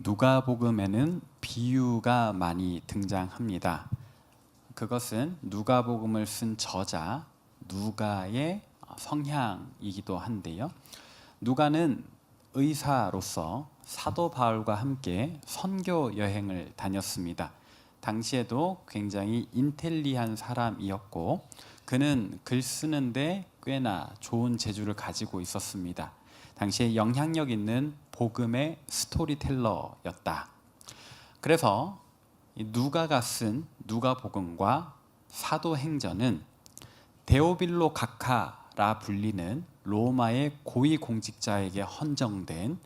누가복음에는 비유가 많이 등장합니다. 그것은 누가복음을 쓴 저자 누가의 성향이기도 한데요. 누가는 의사로서 사도 바울과 함께 선교 여행을 다녔습니다. 당시에도 굉장히 인텔리한 사람이었고 그는 글 쓰는데 꽤나 좋은 재주를 가지고 있었습니다. 당시에 영향력 있는 복음의 스토리텔러였다. 그래서 누가가 쓴 누가복음과 사도행전은 데오빌로 각하라 불리는 로마의 고위공직자에게 헌정된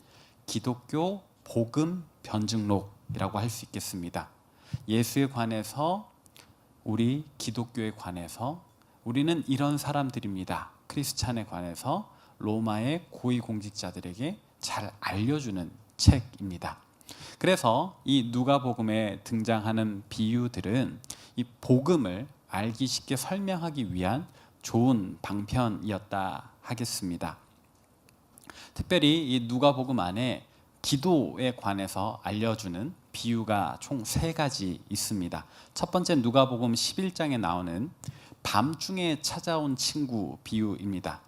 기독교 복음 변증록이라고 할 수 있겠습니다. 예수에 관해서 우리 기독교에 관해서 우리는 이런 사람들입니다. 크리스찬에 관해서 로마의 고위공직자들에게 잘 알려주는 책입니다. 그래서 이 누가복음에 등장하는 비유들은 이 복음을 알기 쉽게 설명하기 위한 좋은 방편이었다 하겠습니다. 특별히 이 누가복음 안에 기도에 관해서 알려주는 비유가 총 3가지 있습니다. 첫 번째 누가복음 11장에 나오는 밤중에 찾아온 친구 비유입니다.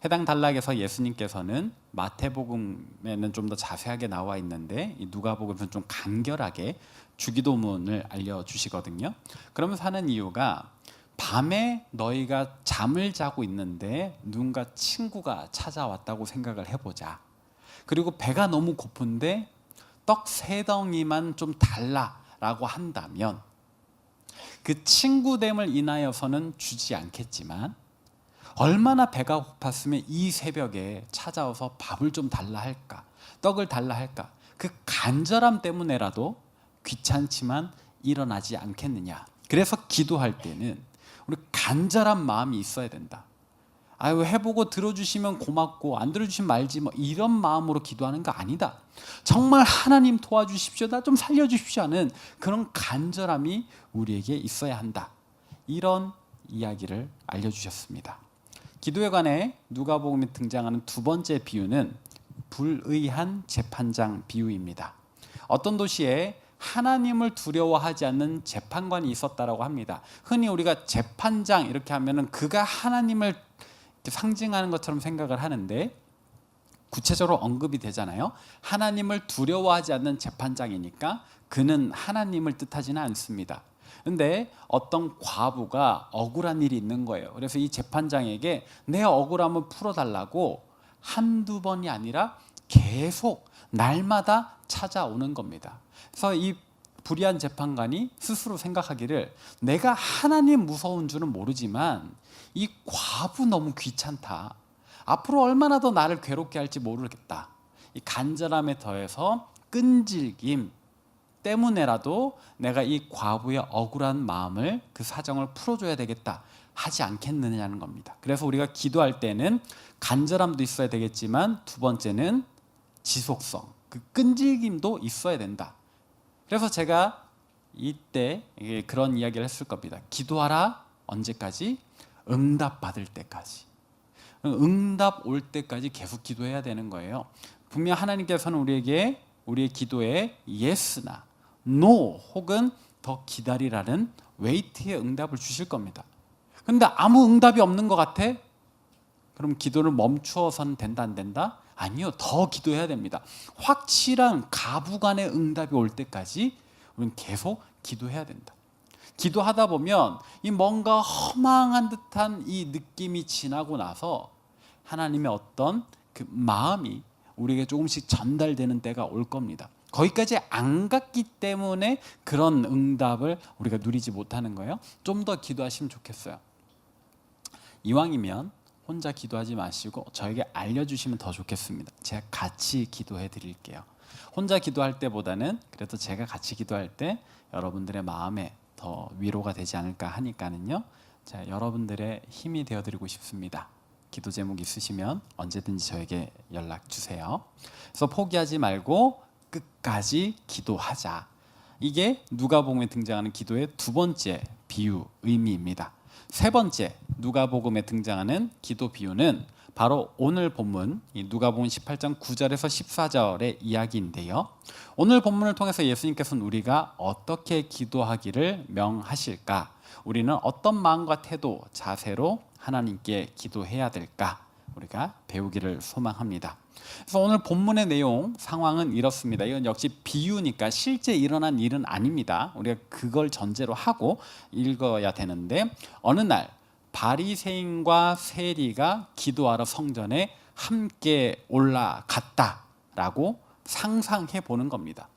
해당 단락에서 예수님께서는 마태복음에는 좀 더 자세하게 나와 있는데 이 누가복음에서는 좀 간결하게 주기도문을 알려주시거든요. 그러면서 하는 이유가 밤에 너희가 잠을 자고 있는데 누군가 친구가 찾아왔다고 생각을 해보자. 그리고 배가 너무 고픈데 떡 3덩이만 좀 달라라고 한다면 그 친구됨을 인하여서는 주지 않겠지만 얼마나 배가 고팠으면 이 새벽에 찾아와서 밥을 좀 달라 할까, 떡을 달라 할까, 그 간절함 때문에라도 귀찮지만 일어나지 않겠느냐. 그래서 기도할 때는 우리 간절한 마음이 있어야 된다. 아유, 해보고 들어주시면 고맙고 안 들어주시면 말지 뭐 이런 마음으로 기도하는 거 아니다. 정말 하나님 도와주십시오, 나 좀 살려주십시오 하는 그런 간절함이 우리에게 있어야 한다. 이런 이야기를 알려주셨습니다. 기도에 관해 누가복음에 등장하는 2번째 비유는 불의한 재판장 비유입니다. 어떤 도시에 하나님을 두려워하지 않는 재판관이 있었다라고 합니다. 흔히 우리가 재판장 이렇게 하면은 그가 하나님을 상징하는 것처럼 생각을 하는데 구체적으로 언급이 되잖아요. 하나님을 두려워하지 않는 재판장이니까 그는 하나님을 뜻하지는 않습니다. 근데 어떤 과부가 억울한 일이 있는 거예요. 그래서 이 재판장에게 내 억울함을 풀어달라고 한두 번이 아니라 계속 날마다 찾아오는 겁니다. 그래서 이 불의한 재판관이 스스로 생각하기를 내가 하나님 무서운 줄은 모르지만 이 과부 너무 귀찮다. 앞으로 얼마나 더 나를 괴롭게 할지 모르겠다. 이 간절함에 더해서 끈질김 때문에라도 내가 이 과부의 억울한 마음을 그 사정을 풀어줘야 되겠다 하지 않겠느냐는 겁니다. 그래서 우리가 기도할 때는 간절함도 있어야 되겠지만 2번째는 지속성, 그 끈질김도 있어야 된다. 그래서 제가 이때 그런 이야기를 했을 겁니다. 기도하라. 언제까지? 응답 받을 때까지. 응답 올 때까지 계속 기도해야 되는 거예요. 분명 하나님께서는 우리에게 우리의 기도에 yes나 no 혹은 더 기다리라는 웨이트의 응답을 주실 겁니다. 그런데 아무 응답이 없는 것 같아? 그럼 기도를 멈추어서는 된다 안 된다? 아니요, 더 기도해야 됩니다. 확실한 가부간의 응답이 올 때까지 우리는 계속 기도해야 된다. 기도하다 보면 이 뭔가 허망한 듯한 이 느낌이 지나고 나서 하나님의 어떤 그 마음이 우리에게 조금씩 전달되는 때가 올 겁니다. 거기까지 안 갔기 때문에 그런 응답을 우리가 누리지 못하는 거예요. 좀 더 기도하시면 좋겠어요. 이왕이면 혼자 기도하지 마시고 저에게 알려주시면 더 좋겠습니다. 제가 같이 기도해 드릴게요. 혼자 기도할 때보다는 그래도 제가 같이 기도할 때 여러분들의 마음에 더 위로가 되지 않을까 하니까는요. 자, 여러분들의 힘이 되어드리고 싶습니다. 기도 제목 있으시면 언제든지 저에게 연락 주세요. 그래서 포기하지 말고 끝까지 기도하자. 이게 누가복음에 등장하는 기도의 2번째 비유 의미입니다. 3번째 누가복음에 등장하는 기도 비유는 바로 오늘 본문 누가복음 18장 9절에서 14절의 이야기인데요. 오늘 본문을 통해서 예수님께서는 우리가 어떻게 기도하기를 명하실까? 우리는 어떤 마음과 태도, 자세로 하나님께 기도해야 될까? 우리가 배우기를 소망합니다. 그래서 오늘 본문의 내용, 상황은 이렇습니다. 이건 역시 비유니까 실제 일어난 일은 아닙니다. 우리가 그걸 전제로 하고 읽어야 되는데, 어느 날 바리새인과 세리가 기도하러 성전에 함께 올라갔다라고 상상해 보는 겁니다.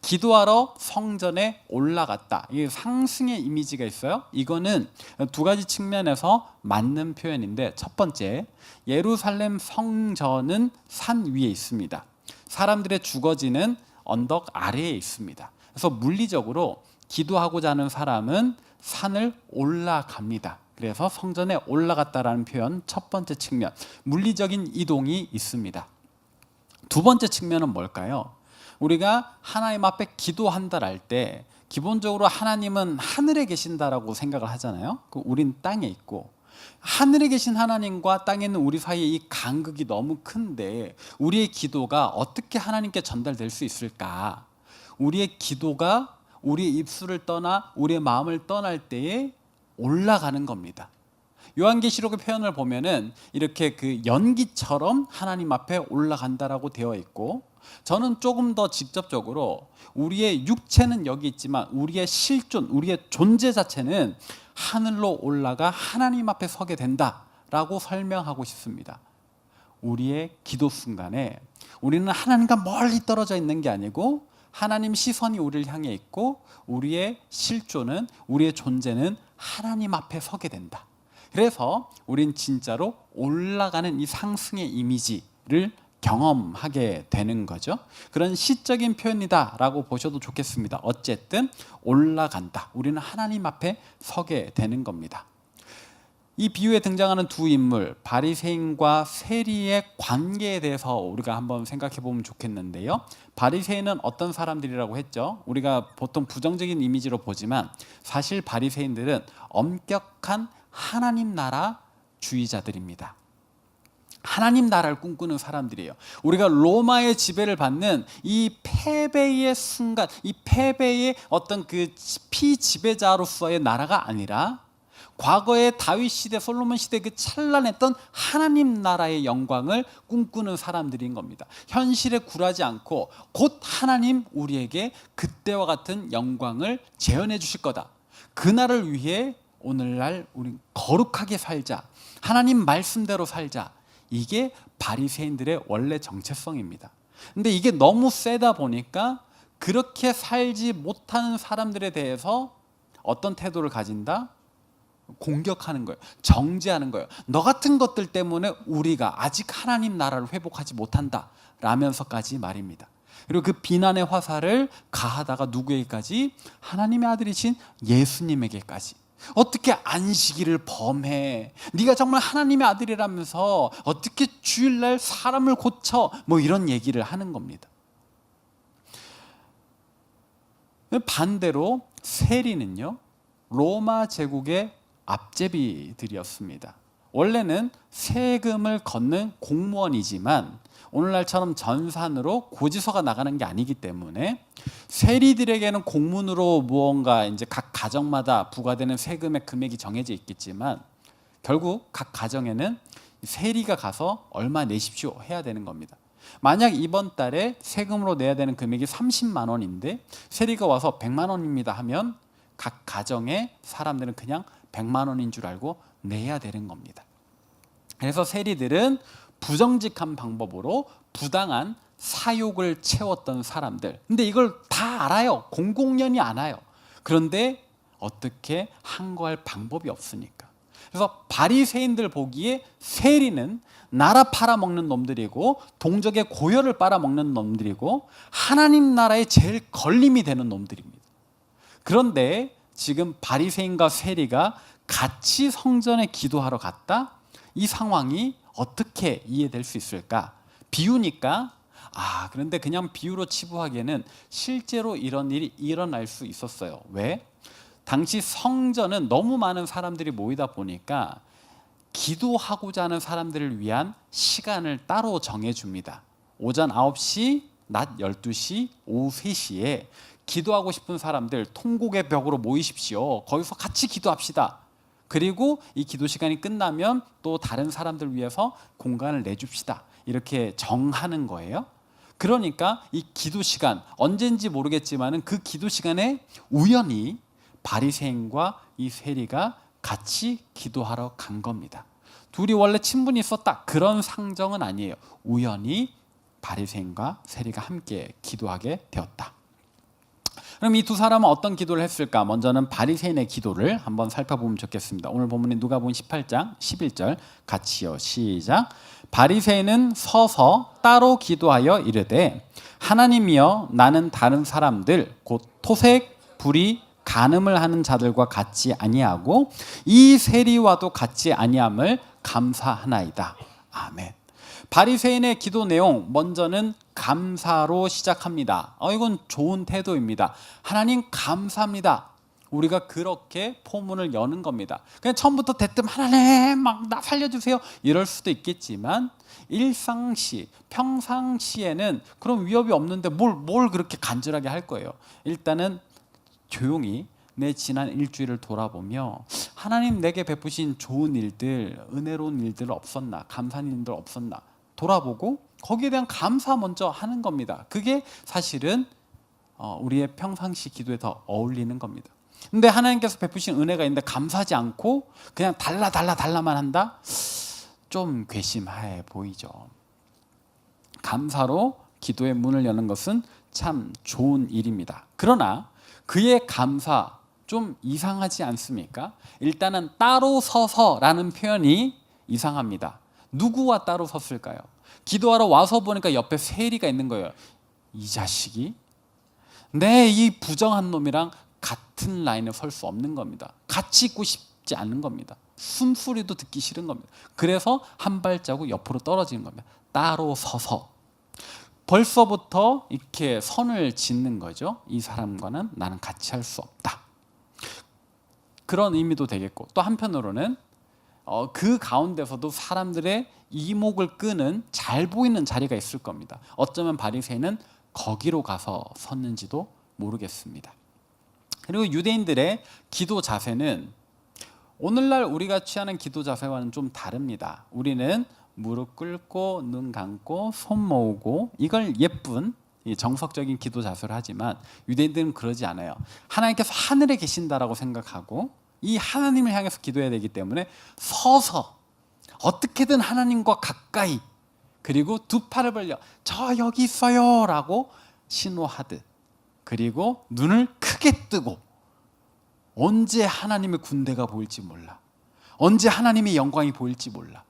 기도하러 성전에 올라갔다. 이 상승의 이미지가 있어요. 이거는 두 가지 측면에서 맞는 표현인데, 첫 번째, 예루살렘 성전은 산 위에 있습니다. 사람들의 주거지는 언덕 아래에 있습니다. 그래서 물리적으로 기도하고자 하는 사람은 산을 올라갑니다. 그래서 성전에 올라갔다라는 표현, 첫 번째 측면, 물리적인 이동이 있습니다. 두 번째 측면은 뭘까요? 우리가 하나님 앞에 기도한다 할 때 기본적으로 하나님은 하늘에 계신다라고 생각을 하잖아요. 우린 땅에 있고, 하늘에 계신 하나님과 땅에 있는 우리 사이에 이 간극이 너무 큰데 우리의 기도가 어떻게 하나님께 전달될 수 있을까? 우리의 기도가 우리의 입술을 떠나 우리의 마음을 떠날 때에 올라가는 겁니다. 요한계시록의 표현을 보면은 이렇게 그 연기처럼 하나님 앞에 올라간다라고 되어 있고, 저는 조금 더 직접적으로 우리의 육체는 여기 있지만 우리의 실존, 우리의 존재 자체는 하늘로 올라가 하나님 앞에 서게 된다라고 설명하고 싶습니다. 우리의 기도 순간에 우리는 하나님과 멀리 떨어져 있는 게 아니고 하나님 시선이 우리를 향해 있고, 우리의 실존은, 우리의 존재는 하나님 앞에 서게 된다. 그래서 우린 진짜로 올라가는 이 상승의 이미지를 경험하게 되는 거죠. 그런 시적인 표현이다라고 보셔도 좋겠습니다. 어쨌든 올라간다. 우리는 하나님 앞에 서게 되는 겁니다. 이 비유에 등장하는 두 인물, 바리새인과 세리의 관계에 대해서 우리가 한번 생각해 보면 좋겠는데요. 바리새인은 어떤 사람들이라고 했죠? 우리가 보통 부정적인 이미지로 보지만 사실 바리새인들은 엄격한 하나님 나라 주의자들입니다. 하나님 나라를 꿈꾸는 사람들이에요. 우리가 로마의 지배를 받는 이 패배의 순간, 이 패배의 어떤 그 피지배자로서의 나라가 아니라 과거의 다윗 시대, 솔로몬 시대 그 찬란했던 하나님 나라의 영광을 꿈꾸는 사람들인 겁니다. 현실에 굴하지 않고 곧 하나님 우리에게 그때와 같은 영광을 재현해 주실 거다. 그날을 위해 오늘날 우리 거룩하게 살자. 하나님 말씀대로 살자. 이게 바리새인들의 원래 정체성입니다. 근데 이게 너무 세다 보니까 그렇게 살지 못하는 사람들에 대해서 어떤 태도를 가진다? 공격하는 거예요. 정죄하는 거예요. 너 같은 것들 때문에 우리가 아직 하나님 나라를 회복하지 못한다 라면서까지 말입니다. 그리고 그 비난의 화살을 가하다가 누구에게까지? 하나님의 아들이신 예수님에게까지. 어떻게 안식일을 범해? 네가 정말 하나님의 아들이라면서 어떻게 주일날 사람을 고쳐? 뭐 이런 얘기를 하는 겁니다. 반대로 세리는요, 로마 제국의 앞제비들이었습니다. 원래는 세금을 걷는 공무원이지만 오늘날처럼 전산으로 고지서가 나가는 게 아니기 때문에 세리들에게는 공문으로 무언가 이제 각 가정마다 부과되는 세금의 금액이 정해져 있겠지만 결국 각 가정에는 세리가 가서 얼마 내십시오 해야 되는 겁니다. 만약 이번 달에 세금으로 내야 되는 금액이 30만 원인데 세리가 와서 100만 원입니다 하면 각 가정의 사람들은 그냥 100만 원인 줄 알고 내야 되는 겁니다. 그래서 세리들은 부정직한 방법으로 부당한 사욕을 채웠던 사람들. 근데 이걸 다 알아요. 공공연히 알아요. 그런데 어떻게 항거할 방법이 없으니까. 그래서 바리새인들 보기에 세리는 나라 팔아먹는 놈들이고 동족의 고혈을 빨아먹는 놈들이고 하나님 나라에 제일 걸림이 되는 놈들입니다. 그런데 지금 바리새인과 세리가 같이 성전에 기도하러 갔다? 이 상황이 어떻게 이해될 수 있을까? 비유니까 그런데 그냥 비유로 치부하기에는 실제로 이런 일이 일어날 수 있었어요. 왜? 당시 성전은 너무 많은 사람들이 모이다 보니까 기도하고자 하는 사람들을 위한 시간을 따로 정해줍니다. 오전 9시, 낮 12시, 오후 3시에 기도하고 싶은 사람들 통곡의 벽으로 모이십시오. 거기서 같이 기도합시다. 그리고 이 기도 시간이 끝나면 또 다른 사람들 위해서 공간을 내줍시다. 이렇게 정하는 거예요. 그러니까 이 기도 시간, 언젠지 모르겠지만 그 기도 시간에 우연히 바리새인과 이 세리가 같이 기도하러 간 겁니다. 둘이 원래 친분이 있었다, 그런 상정은 아니에요. 우연히 바리새인과 세리가 함께 기도하게 되었다. 그럼 이 두 사람은 어떤 기도를 했을까? 먼저는 바리새인의 기도를 한번 살펴보면 좋겠습니다. 오늘 본문이 누가복음 18장 11절 같이요. 시작. 바리새인은 서서 따로 기도하여 이르되 하나님이여, 나는 다른 사람들 곧 토색, 불의, 간음을 하는 자들과 같이 아니하고 이 세리와도 같이 아니함을 감사하나이다. 아멘. 바리새인의 기도 내용, 먼저는 감사로 시작합니다. 이건 좋은 태도입니다. 하나님 감사합니다. 우리가 그렇게 포문을 여는 겁니다. 그냥 처음부터 대뜸 하나님 막 나 살려주세요 이럴 수도 있겠지만, 일상시 평상시에는 그런 위협이 없는데 뭘 그렇게 간절하게 할 거예요. 일단은 조용히 내 지난 일주일을 돌아보며 하나님 내게 베푸신 좋은 일들, 은혜로운 일들 없었나, 감사한 일들 없었나 돌아보고 거기에 대한 감사 먼저 하는 겁니다. 그게 사실은 우리의 평상시 기도에 더 어울리는 겁니다. 근데 하나님께서 베푸신 은혜가 있는데 감사하지 않고 그냥 달라만 한다? 좀 괘씸해 보이죠. 감사로 기도의 문을 여는 것은 참 좋은 일입니다. 그러나 그의 감사 좀 이상하지 않습니까? 일단은 따로 서서라는 표현이 이상합니다. 누구와 따로 섰을까요? 기도하러 와서 보니까 옆에 세리가 있는 거예요. 이 자식이 이 부정한 놈이랑 같은 라인에 설 수 없는 겁니다. 같이 있고 싶지 않은 겁니다. 숨소리도 듣기 싫은 겁니다. 그래서 한 발자국 옆으로 떨어지는 겁니다. 따로 서서 벌써부터 이렇게 선을 짓는 거죠. 이 사람과는 나는 같이 할 수 없다. 그런 의미도 되겠고, 또 한편으로는 그 가운데서도 사람들의 이목을 끄는 잘 보이는 자리가 있을 겁니다. 어쩌면 바리새인은 거기로 가서 섰는지도 모르겠습니다. 그리고 유대인들의 기도 자세는 오늘날 우리가 취하는 기도 자세와는 좀 다릅니다. 우리는 무릎 꿇고 눈 감고 손 모으고 이걸 예쁜 정석적인 기도 자세를 하지만 유대인들은 그러지 않아요. 하나님께서 하늘에 계신다라고 생각하고 이 하나님을 향해서 기도해야 되기 때문에 서서 어떻게든 하나님과 가까이, 그리고 두 팔을 벌려 저 여기 있어요 라고 신호하듯, 그리고 눈을 크게 뜨고 언제 하나님의 군대가 보일지 몰라, 언제 하나님의 영광이 보일지 몰라,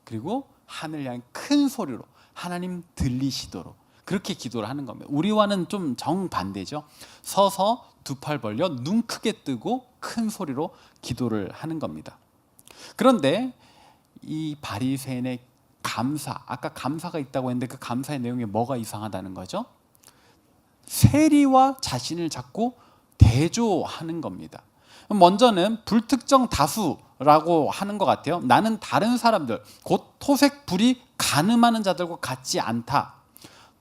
그리고 하늘 향해 큰 소리로 하나님 들리시도록 그렇게 기도를 하는 겁니다. 우리와는 좀 정반대죠. 서서 두 팔 벌려 눈 크게 뜨고 큰 소리로 기도를 하는 겁니다. 그런데 이 바리새인의 감사, 아까 감사가 있다고 했는데 그 감사의 내용이 뭐가 이상하다는 거죠? 세리와 자신을 자꾸 대조하는 겁니다. 먼저는 불특정 다수라고 하는 것 같아요. 나는 다른 사람들, 곧 토색, 불의, 간음하는 자들과 같지 않다.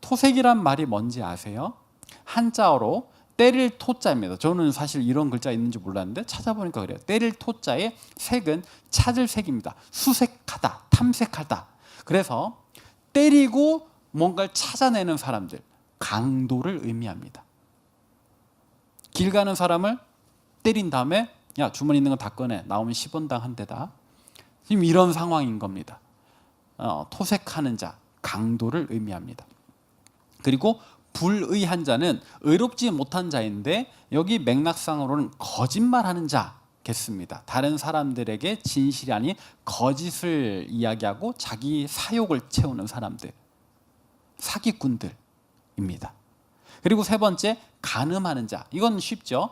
토색이란 말이 뭔지 아세요? 한자어로 때릴 토자입니다. 저는 사실 이런 글자 있는지 몰랐는데 찾아보니까 그래요. 때릴 토자의 색은 찾을 색입니다. 수색하다, 탐색하다. 그래서 때리고 뭔가를 찾아내는 사람들, 강도를 의미합니다. 길 가는 사람을 때린 다음에 야, 주머니 있는 거 다 꺼내, 나오면 10원당 한 대다. 지금 이런 상황인 겁니다. 토색하는 자, 강도를 의미합니다. 그리고 불의한 자는 의롭지 못한 자인데 여기 맥락상으로는 거짓말하는 자겠습니다. 다른 사람들에게 진실이 아닌 거짓을 이야기하고 자기 사욕을 채우는 사람들, 사기꾼들입니다. 그리고 세 번째, 간음하는 자. 이건 쉽죠.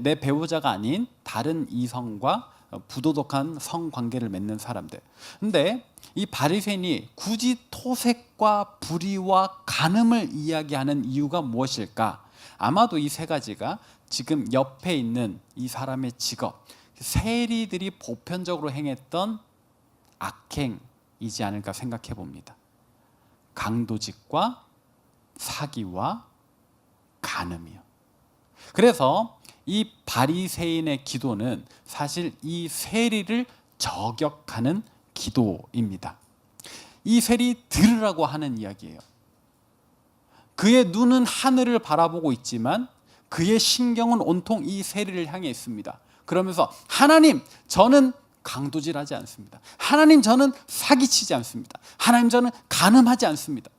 내 배우자가 아닌 다른 이성과 부도덕한 성관계를 맺는 사람들. 근데 이 바리새인이 굳이 토색과 불의와 간음을 이야기하는 이유가 무엇일까? 아마도 이 세 가지가 지금 옆에 있는 이 사람의 직업, 세리들이 보편적으로 행했던 악행이지 않을까 생각해 봅니다. 강도짓과 사기와 간음이요. 그래서 이 바리새인의 기도는 사실 이 세리를 저격하는 기도입니다. 이 세리 들으라고 하는 이야기예요. 그의 눈은 하늘을 바라보고 있지만 그의 신경은 온통 이 세리를 향해 있습니다. 그러면서 하나님, 저는 강도질하지 않습니다. 하나님, 저는 사기치지 않습니다. 하나님, 저는 간음하지 않습니다.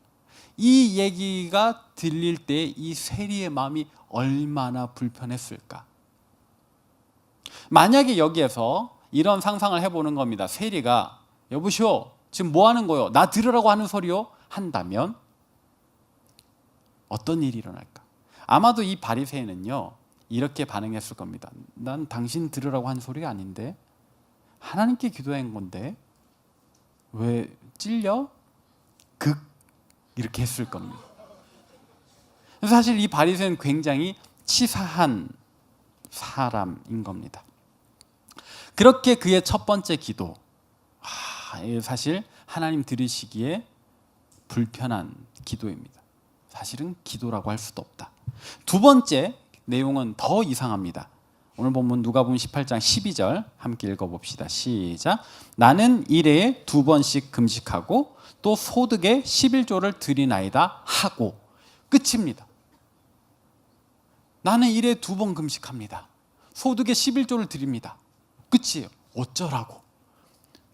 이 얘기가 들릴 때 이 세리의 마음이 얼마나 불편했을까. 만약에 여기에서 이런 상상을 해보는 겁니다. 세리가 여보시오, 지금 뭐 하는 거요? 나 들으라고 하는 소리요? 한다면 어떤 일이 일어날까? 아마도 이 바리새인은요 이렇게 반응했을 겁니다. 난 당신 들으라고 한 소리가 아닌데, 하나님께 기도한 건데 왜 찔려? 극 이렇게 했을 겁니다. 사실 이 바리새인은 굉장히 치사한 사람인 겁니다. 그렇게 그의 첫 번째 기도, 사실 하나님 들으시기에 불편한 기도입니다. 사실은 기도라고 할 수도 없다. 두 번째 내용은 더 이상합니다. 오늘 본문 누가복음 18장 12절 함께 읽어봅시다. 시작. 나는 일해에 2번씩 금식하고 또 소득의 11조를 드리나이다 하고, 끝입니다. 나는 일해에 2번 금식합니다. 소득의 11조를 드립니다. 끝이에요. 어쩌라고.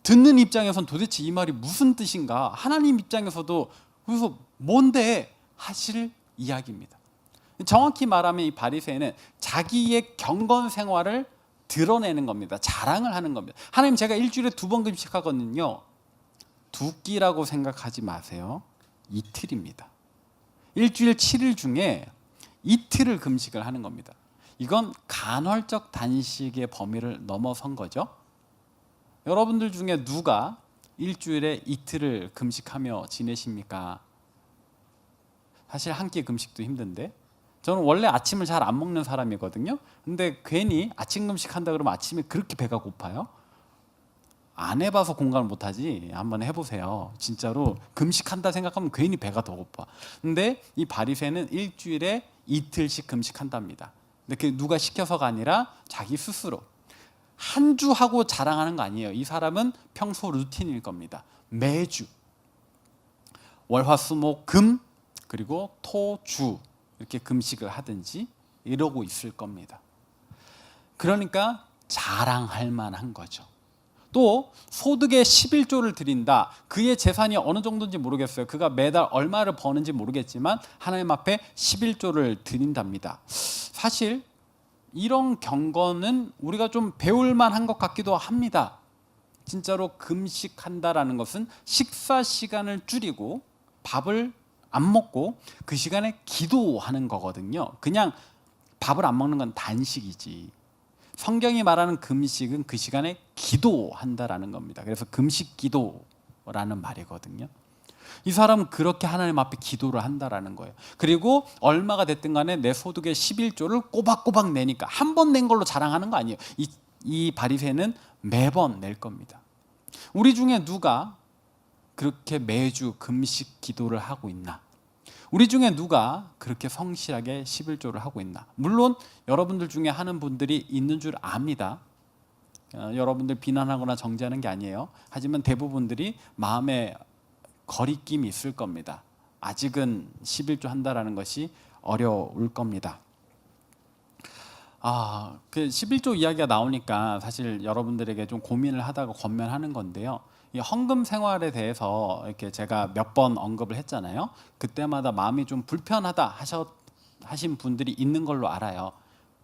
듣는 입장에선 도대체 이 말이 무슨 뜻인가, 하나님 입장에서도 그래서 뭔데 하실 이야기입니다. 정확히 말하면 이 바리새인은 자기의 경건 생활을 드러내는 겁니다. 자랑을 하는 겁니다. 하나님, 제가 일주일에 2번 금식하거든요. 2끼라고 생각하지 마세요. 이틀입니다. 일주일 7일 중에 이틀을 금식을 하는 겁니다. 이건 간헐적 단식의 범위를 넘어선 거죠. 여러분들 중에 누가 일주일에 이틀을 금식하며 지내십니까? 사실 한 끼 금식도 힘든데, 저는 원래 아침을 잘 안 먹는 사람이거든요. 근데 괜히 아침 금식한다 그러면 아침에 그렇게 배가 고파요? 안 해봐서 공감을 못하지. 한번 해보세요. 진짜로 금식한다 생각하면 괜히 배가 더 고파. 근데 이 바리새인은 일주일에 이틀씩 금식한답니다. 근데 그게 누가 시켜서가 아니라 자기 스스로. 한 주 하고 자랑하는 거 아니에요. 이 사람은 평소 루틴일 겁니다. 매주 월화수목금 그리고 토주 이렇게 금식을 하든지 이러고 있을 겁니다. 그러니까 자랑할 만한 거죠. 또 소득의 11조를 드린다. 그의 재산이 어느 정도인지 모르겠어요. 그가 매달 얼마를 버는지 모르겠지만 하나님 앞에 11조를 드린답니다. 사실 이런 경건은 우리가 좀 배울 만한 것 같기도 합니다. 진짜로 금식한다라는 것은 식사 시간을 줄이고 밥을 안 먹고 그 시간에 기도하는 거거든요. 그냥 밥을 안 먹는 건 단식이지. 성경이 말하는 금식은 그 시간에 기도한다라는 겁니다. 그래서 금식 기도라는 말이거든요. 이 사람은 그렇게 하나님 앞에 기도를 한다라는 거예요. 그리고 얼마가 됐든 간에 내 소득의 11조를 꼬박꼬박 내니까 한 번 낸 걸로 자랑하는 거 아니에요. 이 바리새인은 매번 낼 겁니다. 우리 중에 누가 그렇게 매주 금식 기도를 하고 있나? 우리 중에 누가 그렇게 성실하게 11조를 하고 있나? 물론 여러분들 중에 하는 분들이 있는 줄 압니다. 여러분들 비난하거나 정죄하는 게 아니에요. 하지만 대부분들이 마음에 거리낌이 있을 겁니다. 아직은 11조 한다라는 것이 어려울 겁니다. 그 11조 이야기가 나오니까 사실 여러분들에게 좀 고민을 하다가 권면하는 건데요. 이 헌금 생활에 대해서 이렇게 제가 몇 번 언급을 했잖아요. 그때마다 마음이 좀 불편하다 하신 분들이 있는 걸로 알아요.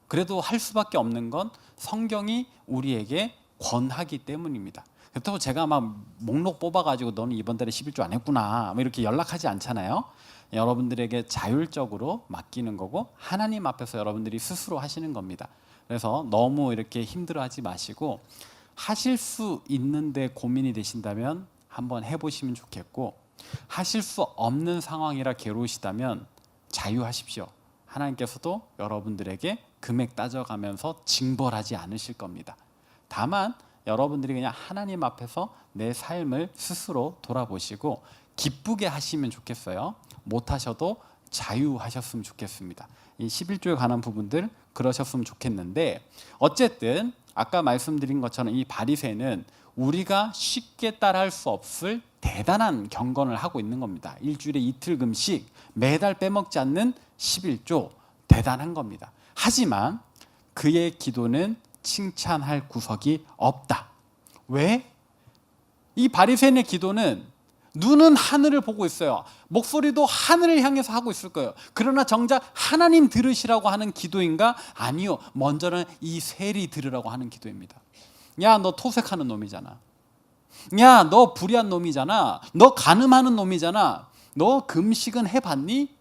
그래도 할 수밖에 없는 건 성경이 우리에게 권하기 때문입니다. 그렇다고 제가 막 목록 뽑아가지고 너는 이번 달에 11조 안 했구나 이렇게 연락하지 않잖아요. 여러분들에게 자율적으로 맡기는 거고 하나님 앞에서 여러분들이 스스로 하시는 겁니다. 그래서 너무 이렇게 힘들어하지 마시고 하실 수 있는데 고민이 되신다면 한번 해보시면 좋겠고, 하실 수 없는 상황이라 괴로우시다면 자유하십시오. 하나님께서도 여러분들에게 금액 따져가면서 징벌하지 않으실 겁니다. 다만 여러분들이 그냥 하나님 앞에서 내 삶을 스스로 돌아보시고 기쁘게 하시면 좋겠어요. 못하셔도 자유하셨으면 좋겠습니다. 이 11조에 관한 부분들 그러셨으면 좋겠는데, 어쨌든 아까 말씀드린 것처럼 이 바리새는 우리가 쉽게 따라할 수 없을 대단한 경건을 하고 있는 겁니다. 일주일에 이틀 금식, 매달 빼먹지 않는 11조, 대단한 겁니다. 하지만 그의 기도는 칭찬할 구석이 없다. 왜? 이 바리새인의 기도는 눈은 하늘을 보고 있어요. 목소리도 하늘을 향해서 하고 있을 거예요. 그러나 정작 하나님 들으시라고 하는 기도인가? 아니요. 먼저는 이 세리 들으라고 하는 기도입니다. 야, 너 토색하는 놈이잖아. 야, 너 불의한 놈이잖아. 너 간음하는 놈이잖아. 너 금식은 해봤니?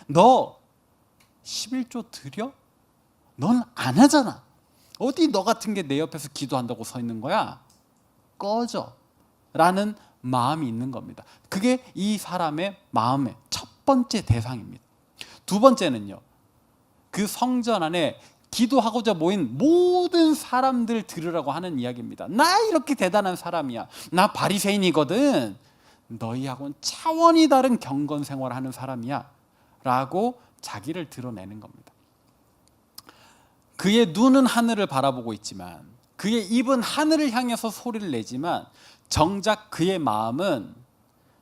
너 11조 드려? 넌 안 하잖아. 어디 너 같은 게 내 옆에서 기도한다고 서 있는 거야? 꺼져. 라는 마음이 있는 겁니다. 그게 이 사람의 마음의 첫 번째 대상입니다. 두 번째는요, 그 성전 안에 기도하고자 모인 모든 사람들 들으라고 하는 이야기입니다. 나 이렇게 대단한 사람이야. 나 바리새인이거든. 너희하고는 차원이 다른 경건 생활을 하는 사람이야. 라고 자기를 드러내는 겁니다. 그의 눈은 하늘을 바라보고 있지만, 그의 입은 하늘을 향해서 소리를 내지만 정작 그의 마음은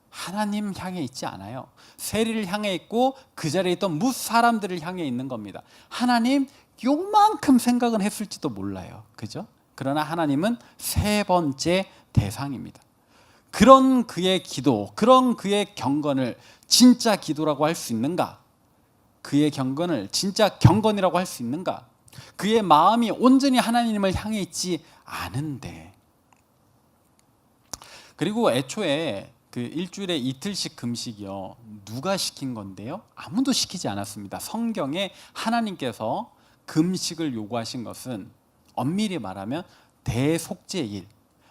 하나님 향해 있지 않아요. 세리를 향해 있고 그 자리에 있던 뭇 사람들을 향해 있는 겁니다. 하나님 요만큼 생각은 했을지도 몰라요. 그죠? 그러나 하나님은 세 번째 대상입니다. 그런 그의 기도, 그런 그의 경건을 진짜 기도라고 할 수 있는가? 그의 경건을 진짜 경건이라고 할 수 있는가? 그의 마음이 온전히 하나님을 향해 있지 않은데. 그리고 애초에 그 일주일에 이틀씩 금식이요, 누가 시킨 건데요? 아무도 시키지 않았습니다. 성경에 하나님께서 금식을 요구하신 것은 엄밀히 말하면 대속죄일,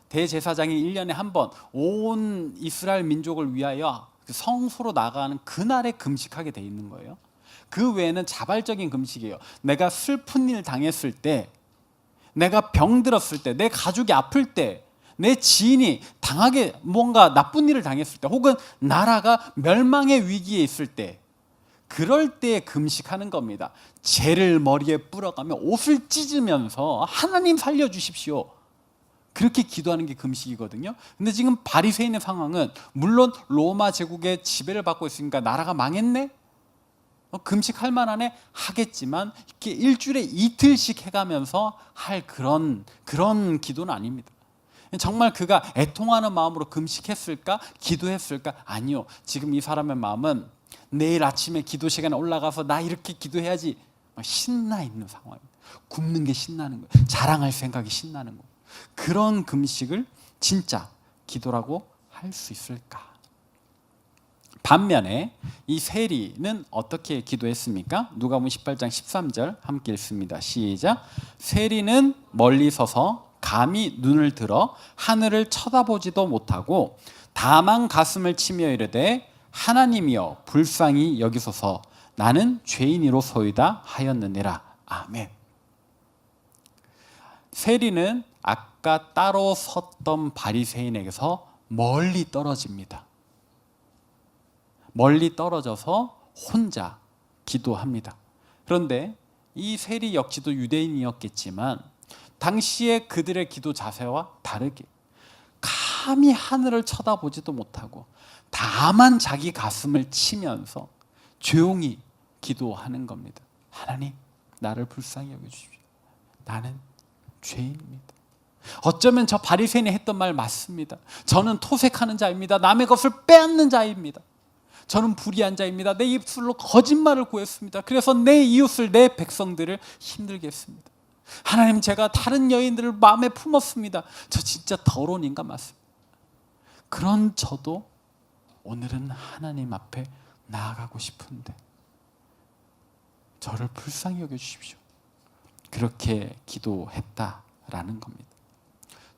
대제사장이 1년에 한 번 온 이스라엘 민족을 위하여 성소로 나가는 그날에 금식하게 돼 있는 거예요. 그 외에는 자발적인 금식이에요. 내가 슬픈 일 당했을 때, 내가 병들었을 때, 내 가족이 아플 때, 내 지인이 당하게 뭔가 나쁜 일을 당했을 때, 혹은 나라가 멸망의 위기에 있을 때, 그럴 때 금식하는 겁니다. 죄를 머리에 뿌려가며 옷을 찢으면서 하나님 살려주십시오, 그렇게 기도하는 게 금식이거든요. 근데 지금 바리새인의 상황은 물론 로마 제국의 지배를 받고 있으니까 나라가 망했네? 금식할 만하네? 하겠지만 이렇게 일주일에 이틀씩 해가면서 할 그런 기도는 아닙니다. 정말 그가 애통하는 마음으로 금식했을까? 기도했을까? 아니요. 지금 이 사람의 마음은 내일 아침에 기도 시간에 올라가서 나 이렇게 기도해야지, 신나 있는 상황입니다. 굶는 게 신나는 거예요. 자랑할 생각이 신나는 거예요. 그런 금식을 진짜 기도라고 할 수 있을까? 반면에 이 세리는 어떻게 기도했습니까? 누가복음 18장 13절 함께 읽습니다. 시작. 세리는 멀리 서서 감히 눈을 들어 하늘을 쳐다보지도 못하고 다만 가슴을 치며 이르되 하나님이여 불쌍히 여기소서, 나는 죄인이로소이다 하였느니라. 아멘. 세리는 아까 따로 섰던 바리새인에게서 멀리 떨어집니다. 멀리 떨어져서 혼자 기도합니다. 그런데 이 세리 역시도 유대인이었겠지만 당시에 그들의 기도 자세와 다르게 감히 하늘을 쳐다보지도 못하고 다만 자기 가슴을 치면서 조용히 기도하는 겁니다. 하나님, 나를 불쌍히 여겨주십시오. 나는 죄인입니다. 어쩌면 저 바리새인이 했던 말 맞습니다. 저는 토색하는 자입니다. 남의 것을 빼앗는 자입니다. 저는 불의한 자입니다. 내 입술로 거짓말을 구했습니다. 그래서 내 이웃을, 내 백성들을 힘들게 했습니다. 하나님, 제가 다른 여인들을 마음에 품었습니다. 저 진짜 더러운 인간 맞습니다. 그런 저도 오늘은 하나님 앞에 나아가고 싶은데 저를 불쌍히 여겨주십시오. 그렇게 기도했다라는 겁니다.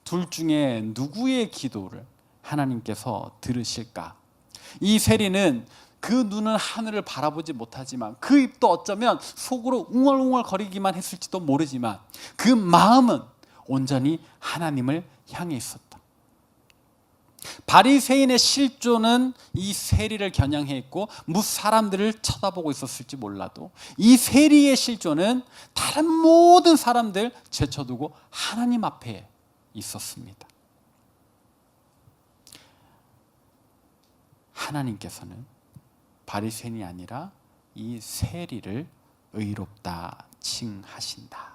둘 중에 누구의 기도를 하나님께서 들으실까? 이 세리는 그 눈은 하늘을 바라보지 못하지만 그 입도 어쩌면 속으로 웅얼웅얼 거리기만 했을지도 모르지만 그 마음은 온전히 하나님을 향해 있었다. 바리새인의 실존은 이 세리를 겨냥해 있고 무사람들을 쳐다보고 있었을지 몰라도 이 세리의 실존은 다른 모든 사람들 제쳐두고 하나님 앞에 있었습니다. 하나님께서는 바리새인이 아니라 이 세리를 의롭다 칭하신다.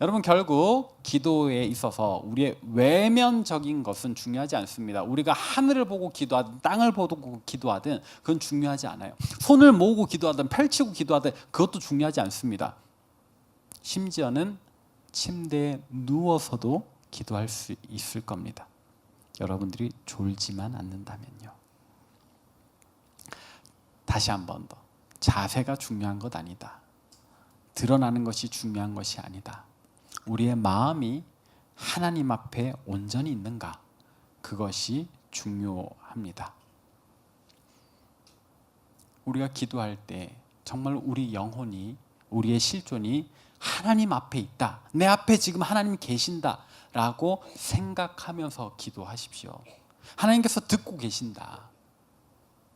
여러분, 결국 기도에 있어서 우리의 외면적인 것은 중요하지 않습니다. 우리가 하늘을 보고 기도하든 땅을 보고 기도하든 그건 중요하지 않아요. 손을 모으고 기도하든 펼치고 기도하든 그것도 중요하지 않습니다. 심지어는 침대에 누워서도 기도할 수 있을 겁니다. 여러분들이 졸지만 않는다면요. 다시 한 번 더, 자세가 중요한 것 아니다. 드러나는 것이 중요한 것이 아니다. 우리의 마음이 하나님 앞에 온전히 있는가, 그것이 중요합니다. 우리가 기도할 때 정말 우리 영혼이, 우리의 실존이 하나님 앞에 있다, 내 앞에 지금 하나님 계신다 라고 생각하면서 기도하십시오. 하나님께서 듣고 계신다,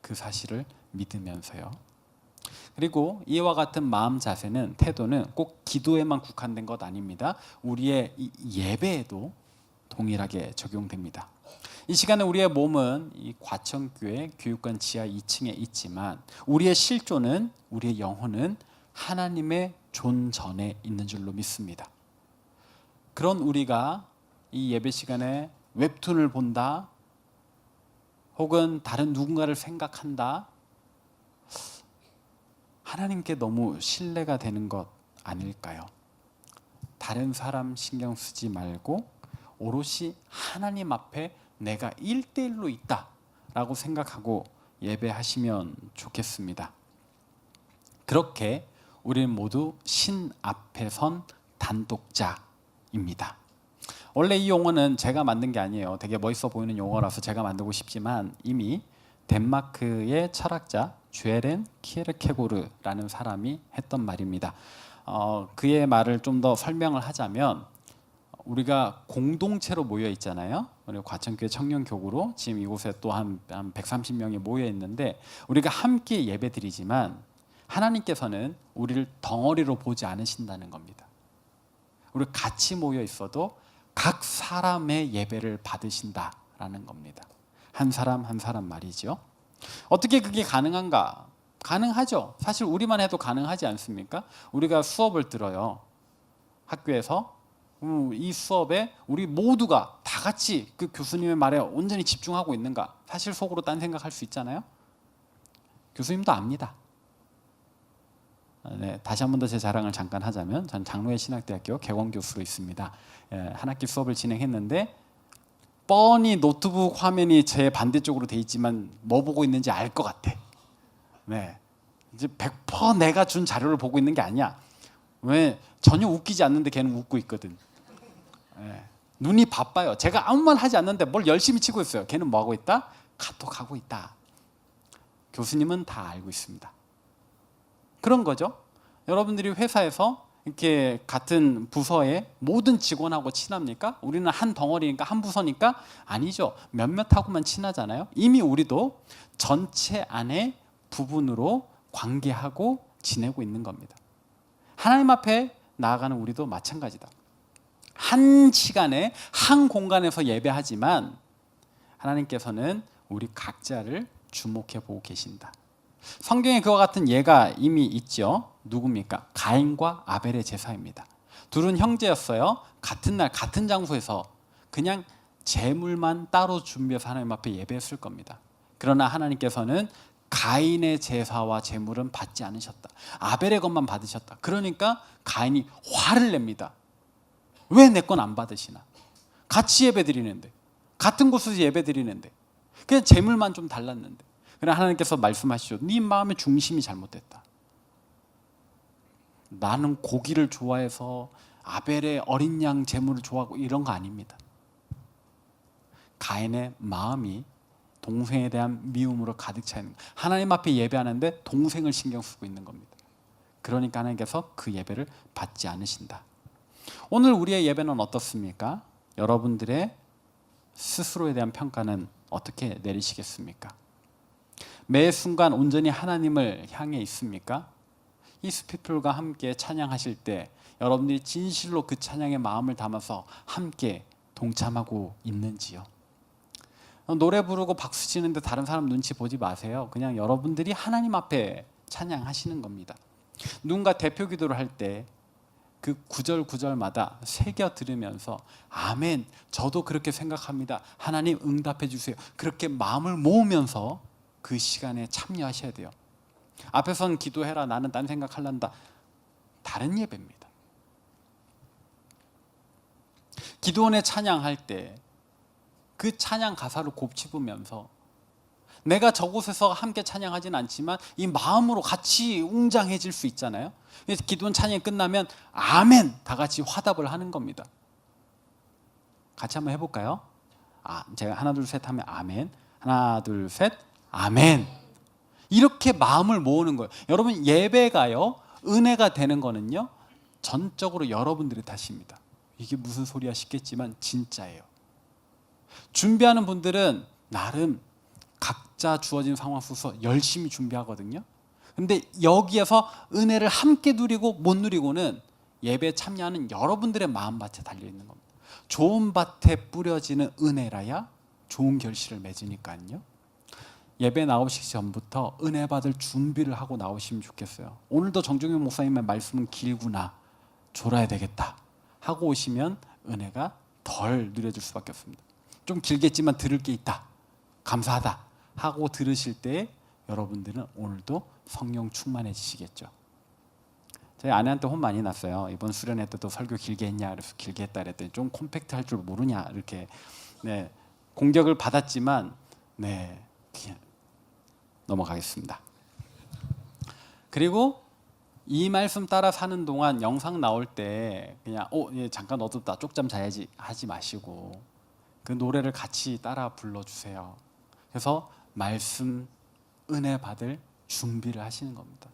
그 사실을 믿으면서요. 그리고 이와 같은 마음 자세는, 태도는 꼭 기도에만 국한된 것 아닙니다. 우리의 예배에도 동일하게 적용됩니다. 이 시간에 우리의 몸은 이 과천교회 교육관 지하 2층에 있지만 우리의 실존은, 우리의 영혼은 하나님의 존전에 있는 줄로 믿습니다. 그런 우리가 이 예배 시간에 웹툰을 본다, 혹은 다른 누군가를 생각한다, 하나님께 너무 신뢰가 되는 것 아닐까요? 다른 사람 신경 쓰지 말고 오롯이 하나님 앞에 내가 1대1로 있다라고 생각하고 예배하시면 좋겠습니다. 그렇게 우리는 모두 신 앞에 선 단독자입니다. 원래 이 용어는 제가 만든 게 아니에요. 되게 멋있어 보이는 용어라서 제가 만들고 싶지만 이미 덴마크의 철학자 죄렌 키에르케고르라는 사람이 했던 말입니다. 그의 말을 좀 더 설명을 하자면, 우리가 공동체로 모여 있잖아요. 우리 과천교회 청년교구로 지금 이곳에 또 한 130명이 모여 있는데, 우리가 함께 예배드리지만 하나님께서는 우리를 덩어리로 보지 않으신다는 겁니다. 우리 같이 모여 있어도 각 사람의 예배를 받으신다라는 겁니다. 한 사람 한 사람 말이죠. 어떻게 그게 가능한가? 가능하죠. 사실 우리만 해도 가능하지 않습니까? 우리가 수업을 들어요. 학교에서 이 수업에 우리 모두가 다 같이 그 교수님의 말에 온전히 집중하고 있는가? 사실 속으로 딴 생각할 수 있잖아요. 교수님도 압니다. 네, 다시 한 번 더 제 자랑을 잠깐 하자면, 전 장로회 신학대학교 개원교수로 있습니다. 한 학기 수업을 진행했는데 뻔히 노트북 화면이 제 반대쪽으로 돼 있지만 뭐 보고 있는지 알 것 같아. 네, 이제 100% 내가 준 자료를 보고 있는 게 아니야. 왜? 전혀 웃기지 않는데 걔는 웃고 있거든. 네, 눈이 바빠요. 제가 아무 말 하지 않는데 뭘 열심히 치고 있어요. 걔는 뭐 하고 있다? 카톡하고 있다. 교수님은 다 알고 있습니다. 그런 거죠. 여러분들이 회사에서 이렇게 같은 부서의 모든 직원하고 친합니까? 우리는 한 덩어리니까, 한 부서니까? 아니죠. 몇몇하고만 친하잖아요. 이미 우리도 전체 안에 부분으로 관계하고 지내고 있는 겁니다. 하나님 앞에 나아가는 우리도 마찬가지다. 한 시간에 한 공간에서 예배하지만 하나님께서는 우리 각자를 주목해 보고 계신다. 성경에 그와 같은 예가 이미 있죠. 누굽니까? 가인과 아벨의 제사입니다. 둘은 형제였어요. 같은 날 같은 장소에서 그냥 제물만 따로 준비해서 하나님 앞에 예배했을 겁니다. 그러나 하나님께서는 가인의 제사와 제물은 받지 않으셨다. 아벨의 것만 받으셨다. 그러니까 가인이 화를 냅니다. 왜 내 건 안 받으시나? 같이 예배드리는데, 같은 곳에서 예배드리는데, 그냥 제물만 좀 달랐는데. 그러나 하나님께서 말씀하시죠. 네 마음의 중심이 잘못됐다. 나는 고기를 좋아해서 아벨의 어린 양 제물을 좋아하고 이런 거 아닙니다. 가인의 마음이 동생에 대한 미움으로 가득 차 있는 거예요. 하나님 앞에 예배하는데 동생을 신경 쓰고 있는 겁니다. 그러니까 하나님께서 그 예배를 받지 않으신다. 오늘 우리의 예배는 어떻습니까? 여러분들의 스스로에 대한 평가는 어떻게 내리시겠습니까? 매 순간 온전히 하나님을 향해 있습니까? 이 스피플과 함께 찬양하실 때 여러분들이 진실로 그 찬양의 마음을 담아서 함께 동참하고 있는지요? 노래 부르고 박수 치는데 다른 사람 눈치 보지 마세요. 그냥 여러분들이 하나님 앞에 찬양하시는 겁니다. 누군가 대표 기도를 할 때 그 구절 구절마다 새겨 들으면서 아멘, 저도 그렇게 생각합니다. 하나님 응답해 주세요. 그렇게 마음을 모으면서 그 시간에 참여하셔야 돼요. 앞에선 기도해라, 나는 딴 생각할란다. 다른 예배입니다. 기도원에 찬양할 때 그 찬양 가사를 곱씹으면서 내가 저곳에서 함께 찬양하진 않지만 이 마음으로 같이 웅장해질 수 있잖아요. 그래서 기도원 찬양이 끝나면 아멘 다 같이 화답을 하는 겁니다. 같이 한번 해볼까요? 제가 하나 둘 셋 하면 아멘, 하나 둘 셋 아멘. 이렇게 마음을 모으는 거예요. 여러분, 예배가요, 은혜가 되는 거는요, 전적으로 여러분들의 탓입니다. 이게 무슨 소리야 싶겠지만 진짜예요. 준비하는 분들은 나름 각자 주어진 상황 속에서 열심히 준비하거든요. 근데 여기에서 은혜를 함께 누리고 못 누리고는 예배에 참여하는 여러분들의 마음밭에 달려있는 겁니다. 좋은 밭에 뿌려지는 은혜라야 좋은 결실을 맺으니까요. 예배 나오시기 전부터 은혜 받을 준비를 하고 나오시면 좋겠어요. 오늘도 정종현 목사님의 말씀은 길구나, 졸아야 되겠다 하고 오시면 은혜가 덜 누려질 수밖에 없습니다. 좀 길겠지만 들을 게 있다, 감사하다 하고 들으실 때 여러분들은 오늘도 성령 충만해지시겠죠. 저희 아내한테 혼 많이 났어요. 이번 수련회 때도 설교 길게 했냐 그래서 길게 했다 그랬더니 좀 콤팩트 할 줄 모르냐 이렇게 공격을 받았지만 그냥 넘어가겠습니다. 그리고 이 말씀 따라 사는 동안 영상 나올 때 그냥 잠깐 어둡다 쪽잠 자야지 하지 마시고 그 노래를 같이 따라 불러주세요. 그래서 말씀 은혜 받을 준비를 하시는 겁니다.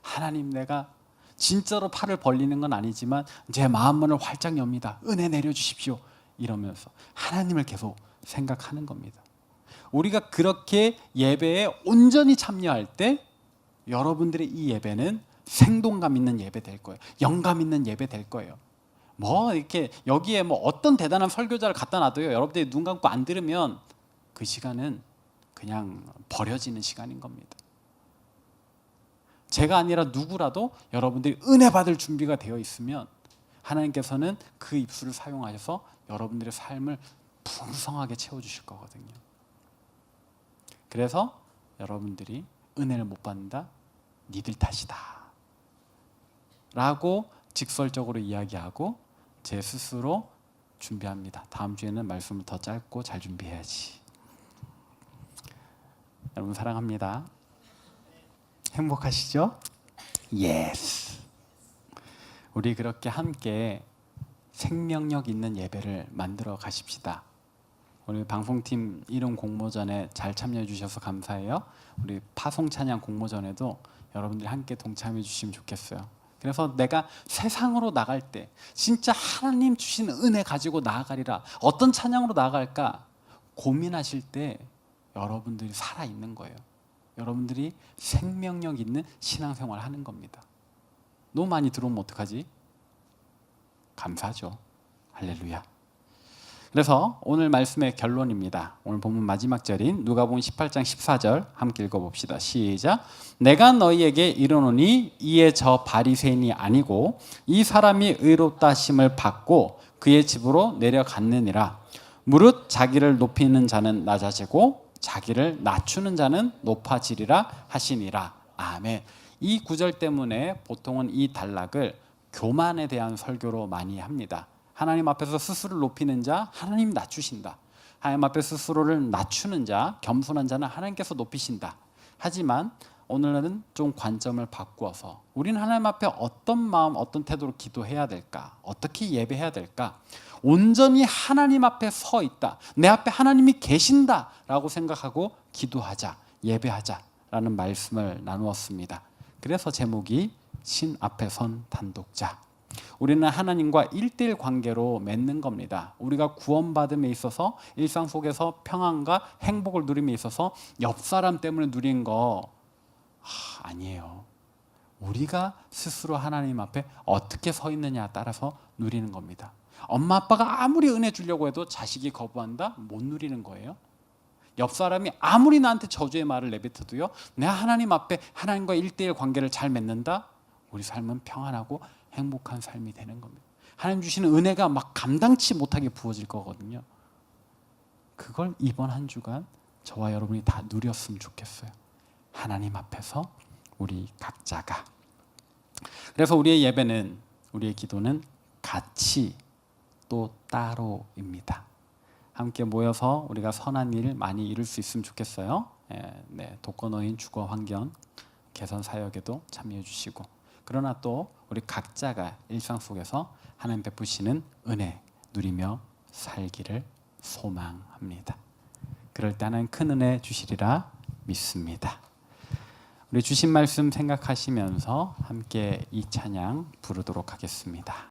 하나님, 내가 진짜로 팔을 벌리는 건 아니지만 제 마음문을 활짝 엽니다. 은혜 내려주십시오. 이러면서 하나님을 계속 생각하는 겁니다. 우리가 그렇게 예배에 온전히 참여할 때 여러분들의 이 예배는 생동감 있는 예배 될 거예요. 영감 있는 예배 될 거예요. 이렇게 여기에 어떤 대단한 설교자를 갖다 놔도요, 여러분들이 눈 감고 안 들으면 그 시간은 그냥 버려지는 시간인 겁니다. 제가 아니라 누구라도 여러분들이 은혜 받을 준비가 되어 있으면 하나님께서는 그 입술을 사용하셔서 여러분들의 삶을 풍성하게 채워주실 거거든요. 그래서 여러분들이 은혜를 못 받는다, 니들 탓이다 라고 직설적으로 이야기하고 제 스스로 준비합니다. 다음 주에는 말씀을 더 짧고 잘 준비해야지. 여러분 사랑합니다. 행복하시죠? 예스. 우리 그렇게 함께 생명력 있는 예배를 만들어 가십시다. 우리 방송팀 이름 공모전에 잘 참여해 주셔서 감사해요. 우리 파송 찬양 공모전에도 여러분들이 함께 동참해 주시면 좋겠어요. 그래서 내가 세상으로 나갈 때 진짜 하나님 주신 은혜 가지고 나아가리라, 어떤 찬양으로 나아갈까 고민하실 때 여러분들이 살아있는 거예요. 여러분들이 생명력 있는 신앙생활 하는 겁니다. 너무 많이 들어오면 어떡하지? 감사하죠. 할렐루야. 그래서 오늘 말씀의 결론입니다. 오늘 본문 마지막 절인 누가복음 18장 14절 함께 읽어봅시다. 시작. 내가 너희에게 이르노니 이에 저 바리새인이 아니고 이 사람이 의롭다 하심을 받고 그의 집으로 내려갔느니라. 무릇 자기를 높이는 자는 낮아지고 자기를 낮추는 자는 높아지리라 하시니라. 아멘. 이 구절 때문에 보통은 이 단락을 교만에 대한 설교로 많이 합니다. 하나님 앞에서 스스로를 높이는 자 하나님 낮추신다. 하나님 앞에 스스로를 낮추는 자, 겸손한 자는 하나님께서 높이신다. 하지만 오늘은 좀 관점을 바꾸어서 우리는 하나님 앞에 어떤 마음, 어떤 태도로 기도해야 될까? 어떻게 예배해야 될까? 온전히 하나님 앞에 서 있다, 내 앞에 하나님이 계신다 라고 생각하고 기도하자, 예배하자라는 말씀을 나누었습니다. 그래서 제목이 신 앞에 선 단독자. 우리는 하나님과 1대1 관계로 맺는 겁니다. 우리가 구원받음에 있어서 일상 속에서 평안과 행복을 누림에 있어서 옆 사람 때문에 누린 거 아니에요. 우리가 스스로 하나님 앞에 어떻게 서 있느냐에 따라서 누리는 겁니다. 엄마 아빠가 아무리 은혜 주려고 해도 자식이 거부한다? 못 누리는 거예요. 옆 사람이 아무리 나한테 저주의 말을 내뱉어도요, 내가 하나님 앞에 하나님과 1대1 관계를 잘 맺는다? 우리 삶은 평안하고 행복한 삶이 되는 겁니다. 하나님 주시는 은혜가 막 감당치 못하게 부어질 거거든요. 그걸 이번 한 주간 저와 여러분이 다 누렸으면 좋겠어요. 하나님 앞에서 우리 각자가. 그래서 우리의 예배는, 우리의 기도는 같이 또 따로입니다. 함께 모여서 우리가 선한 일 많이 이룰 수 있으면 좋겠어요. 독거노인 주거 환경 개선 사역에도 참여해 주시고, 그러나 또 우리 각자가 일상 속에서 하나님 베푸시는 은혜 누리며 살기를 소망합니다. 그럴 때 하나님 큰 은혜 주시리라 믿습니다. 우리 주신 말씀 생각하시면서 함께 이 찬양 부르도록 하겠습니다.